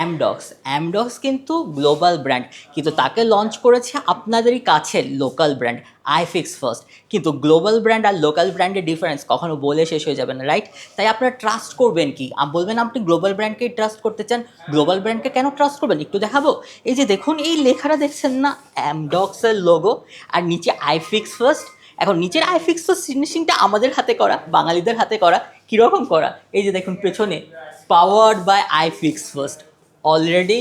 Amdocs কিন্তু global brand, কিন্তু তাকে লঞ্চ করেছে আপনাদেরই কাছের লোকাল ব্র্যান্ড আইফিক্স ফার্স্ট। কিন্তু গ্লোবাল ব্র্যান্ড আর লোকাল ব্র্যান্ডের ডিফারেন্স কখনো বলে শেষ হয়ে যাবে না, রাইট? তাই আপনারা ট্রাস্ট করবেন কি? বলবেন আপনি গ্লোবাল ব্র্যান্ডকেই ট্রাস্ট করতে চান। গ্লোবাল ব্র্যান্ডকে কেন ট্রাস্ট করবেন একটু দেখাবো। এই যে দেখুন, এই লেখাটা দেখছেন না, অ্যামডক্সের লোগো, আর নিচে আইফিক্স ফার্স্ট। এখন নিচের আইফিক্স ফার্স্ট ফিনিশিংটা আমাদের হাতে করা, বাঙালিদের হাতে করা। কীরকম করা? এই যে দেখুন পেছনে, powered by iFix first, already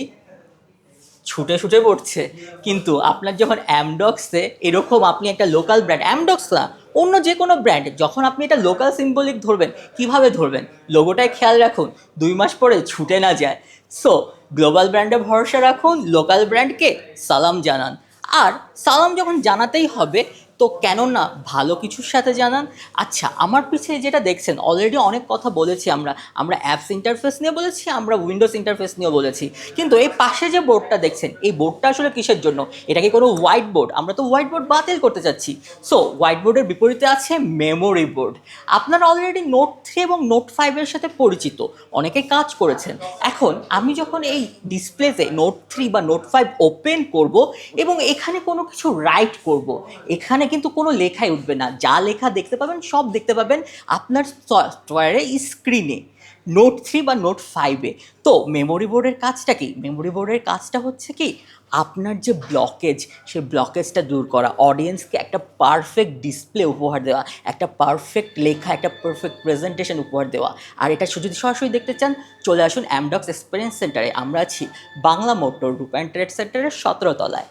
ছুটে ছুটে পড়ছে। কিন্তু আপনার যখন অ্যামডক্সে এরকম আপনি একটা লোকাল ব্র্যান্ড, অ্যামডক্স না, অন্য যে কোনো ব্র্যান্ড, যখন আপনি এটা লোকাল সিম্বলিক ধরবেন, কিভাবে ধরবেন? লোগোটায় খেয়াল রাখুন 2 মাস পরে ছুটে না যায়। সো গ্লোবাল ব্র্যান্ডে ভরসা রাখুন, লোকাল ব্র্যান্ডকে সালাম জানান। আর সালাম যখন জানাতেই হবে, তো কেন না ভালো কিছুর সাথে জানান। আচ্ছা, আমার পিছিয়ে যেটা দেখছেন, অলরেডি অনেক কথা বলেছি আমরা। আমরা অ্যাপস ইন্টারফেস নিয়ে বলেছি, আমরা উইন্ডোজ ইন্টারফেস নিয়ে বলেছি। কিন্তু এই পাশে যে বোর্ডটা দেখছেন, এই বোর্ডটা আসলে কিসের জন্য? এটা কি কোনো হোয়াইট বোর্ড? আমরা তো হোয়াইট বোর্ড বাতিল করতে চাচ্ছি। সো হোয়াইট বোর্ডের বিপরীতে আছে মেমোরি বোর্ড। আপনারা অলরেডি নোট 3 এবং নোট 5-এর সাথে পরিচিত, অনেকে কাজ করেছেন। এখন আমি যখন এই ডিসপ্লেতে নোট 3 বা নোট 5 ওপেন করব এবং এখানে কোনো কিছু রাইট করব, এখানে কিন্তু কোনো লেখাই উঠবে না। যা লেখা দেখতে পাবেন সব দেখতে পাবেন আপনার সফটওয়্যারে স্ক্রিনে, নোট 3 বা নোট 5-এ। তো মেমোরি বোর্ডের কাজটা কি? মেমোরি বোর্ডের কাজটা হচ্ছে কি, আপনার যে ব্লকেজ, সেই ব্লকেজটা দূর করা, অডিয়েন্সকে একটা পারফেক্ট ডিসপ্লে উপহার দেওয়া, একটা পারফেক্ট লেখা, একটা পারফেক্ট প্রেজেন্টেশন উপহার দেওয়া। আর এটা যদি সরাসরি দেখতে চান, চলে আসুন অ্যামডক্স এক্সপিরিয়েন্স সেন্টারে। আমরা আছি বাংলা মোটর রূপায়ণ ট্রেড সেন্টারের 17 তলায়।